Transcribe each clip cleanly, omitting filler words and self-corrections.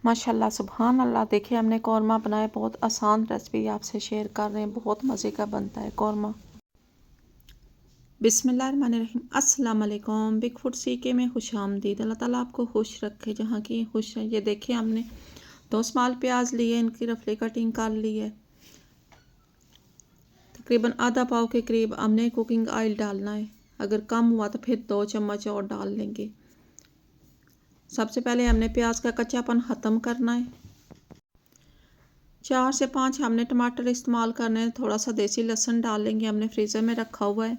माशाल्लाह सुभान अल्लाह। देखिए हमने कौरमा बनाया, बहुत आसान रेसिपी आपसे शेयर कर रहे हैं, बहुत मज़े का बनता है कौरमा। बिस्मिल्लाहिर्रहमानिर्रहीम। अस्सलाम वालेकुम। बिग फूड सीके में खुश आमदीद। अल्लाह ताला आपको खुश रखे जहाँ की खुश है। ये देखिए हमने 2 स्मॉल प्याज लिए, इनकी रफली कटिंग कर ली है। तकरीबन आधा पाव के करीब हमने कुकिंग ऑयल डालना है, अगर कम हुआ तो फिर 2 चम्मच और डाल लेंगे। सबसे पहले हमने प्याज का कच्चापन ख़त्म करना है। 4 से 5 हमने टमाटर इस्तेमाल करने हैं। थोड़ा सा देसी लहसुन डाल लेंगे, हमने फ्रीज़र में रखा हुआ है।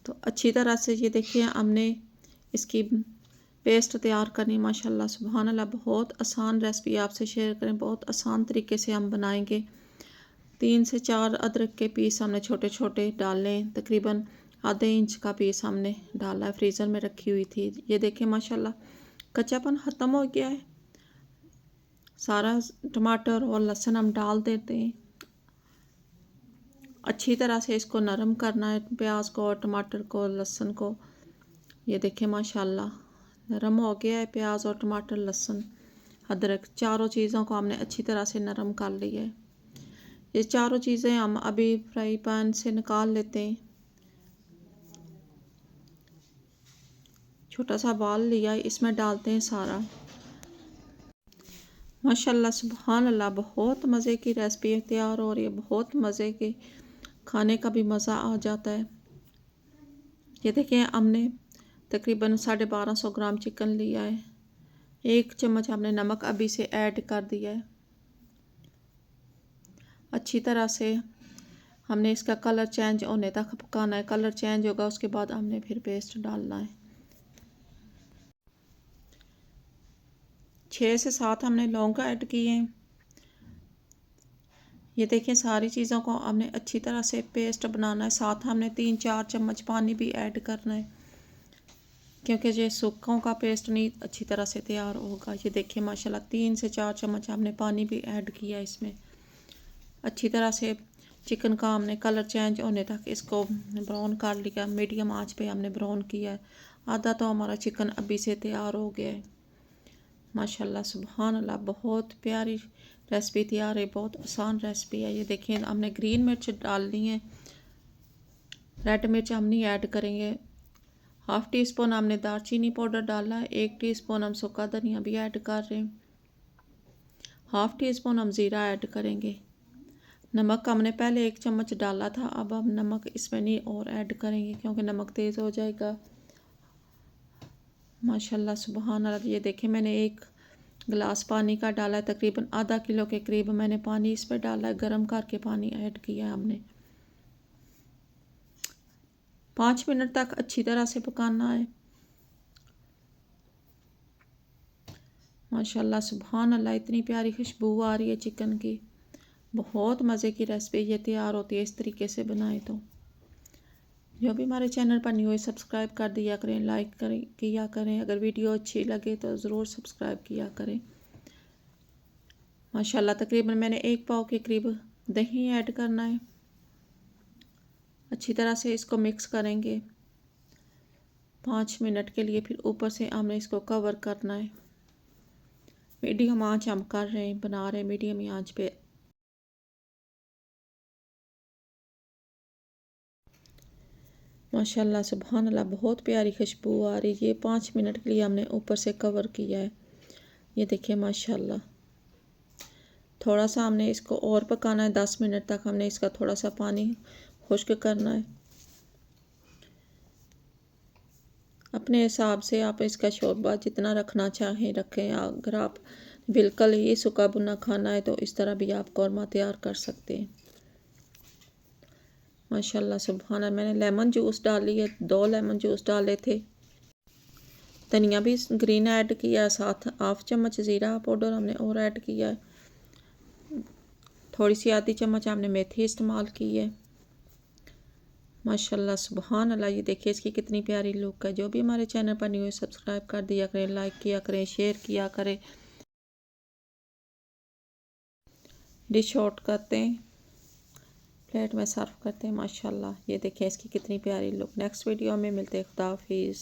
तो अच्छी तरह से ये देखिए हमने इसकी पेस्ट तैयार करनी। माशाल्लाह सुभान अल्लाह, बहुत आसान रेसिपी आपसे शेयर करें, बहुत आसान तरीके से हम बनाएंगे। 3 से 4 अदरक के पीस हमने छोटे छोटे डाले, तकरीबन आधे इंच का पीस हमने डाला है, फ्रीज़र में रखी हुई थी। ये देखिए माशाल्लाह कच्चापन ख़त्म हो गया है। सारा टमाटर और लहसुन हम डाल देते हैं। अच्छी तरह से इसको नरम करना है, प्याज को और टमाटर को, लहसुन को। ये देखिए माशाल्लाह नरम हो गया है प्याज और टमाटर, लहसुन, अदरक, चारों चीज़ों को हमने अच्छी तरह से नरम कर लिया है। ये चारों चीज़ें हम अभी फ्राई पैन से निकाल लेते हैं। छोटा सा बाल लिया है, इसमें डालते हैं सारा। माशाल्लाह सुभान अल्लाह, बहुत मज़े की रेसिपी तैयार हो रही है, बहुत मज़े के, खाने का भी मज़ा आ जाता है। ये देखिए हमने तकरीबन 1250 ग्राम चिकन लिया है। 1 चम्मच हमने नमक अभी से ऐड कर दिया है। अच्छी तरह से हमने इसका कलर चेंज होने तक पकाना है। कलर चेंज होगा उसके बाद हमने फिर पेस्ट डालना है। 6 से 7 हमने लौंग ऐड किए हैं। ये देखिए सारी चीज़ों को हमने अच्छी तरह से पेस्ट बनाना है। साथ हमने 3-4 चम्मच पानी भी ऐड करना है, क्योंकि ये सूखों का पेस्ट नहीं अच्छी तरह से तैयार होगा। ये देखिए माशाल्लाह 3 से 4 चम्मच हमने पानी भी ऐड किया इसमें। अच्छी तरह से चिकन का हमने कलर चेंज होने तक इसको ब्राउन कर लिया। मीडियम आंच पे हमने ब्राउन किया है। आधा तो हमारा चिकन अभी से तैयार हो गया है। माशाल्लाह सुभान अल्लाह, बहुत प्यारी रेसिपी तैयार है, बहुत आसान रेसिपी है। ये देखिए हमने ग्रीन मिर्च डालनी है, रेड मिर्च हम नहीं ऐड करेंगे। 1/2 टीस्पून हमने दालचीनी पाउडर डाला है। 1 टीस्पून हम सूखा धनिया भी ऐड कर रहे हैं। 1/2 टीस्पून हम ज़ीरा ऐड करेंगे। नमक हमने पहले 1 चम्मच डाला था, अब हम नमक इसमें नहीं और ऐड करेंगे क्योंकि नमक तेज़ हो जाएगा। माशाल्लाह सुभान अल्लाह। ये देखें मैंने 1 गिलास पानी का डाला है, तकरीबन आधा किलो के करीब मैंने पानी इस पर डाला है, गर्म करके पानी ऐड किया है हमने। 5 मिनट तक अच्छी तरह से पकाना है। माशाल्लाह सुभान अल्लाह, इतनी प्यारी खुशबू आ रही है चिकन की। बहुत मज़े की रेसिपी ये तैयार होती है इस तरीके से बनाए तो। जो भी हमारे चैनल पर न्यू है सब्सक्राइब कर दिया करें, लाइक करें किया करें। अगर वीडियो अच्छी लगे तो ज़रूर सब्सक्राइब किया करें। माशाल्लाह तकरीबन मैंने 1 पाव के करीब दही ऐड करना है। अच्छी तरह से इसको मिक्स करेंगे 5 मिनट के लिए, फिर ऊपर से हमने इसको कवर करना है। मीडियम आंच हम कर रहे हैं, बना रहे हैं मीडियम आंच पे। माशाल्लाह सुभान अल्लाह, बहुत प्यारी खुशबू आ रही है। ये 5 मिनट के लिए हमने ऊपर से कवर किया है। ये देखिए माशाल्लाह, थोड़ा सा हमने इसको और पकाना है। 10 मिनट तक हमने इसका थोड़ा सा पानी खुश्क करना है। अपने हिसाब से आप इसका शोरबा जितना रखना चाहें रखें। अगर आप बिल्कुल ही सूखा भुना खाना है तो इस तरह भी आप कौरमा तैयार कर सकते हैं। माशाल्लाह सुभान अल्लाह, मैंने लेमन जूस डाली है, 2 लेमन जूस डाले थे। धनिया भी ग्रीन ऐड किया, साथ 1/2 चम्मच ज़ीरा पाउडर हमने और ऐड किया है। थोड़ी सी आधी चम्मच हमने मेथी इस्तेमाल की है। माशाल्लाह सुभान अल्लाह, ये देखिए इसकी कितनी प्यारी लुक है। जो भी हमारे चैनल पर न्यू है सब्सक्राइब कर दिया करें, लाइक किया करें, शेयर किया करें। डिश आउट करते हैं, प्लेट में सर्व करते हैं। माशाल्लाह ये देखिए इसकी कितनी प्यारी लुक। नेक्स्ट वीडियो में मिलते हैं। खुदा हाफिज़।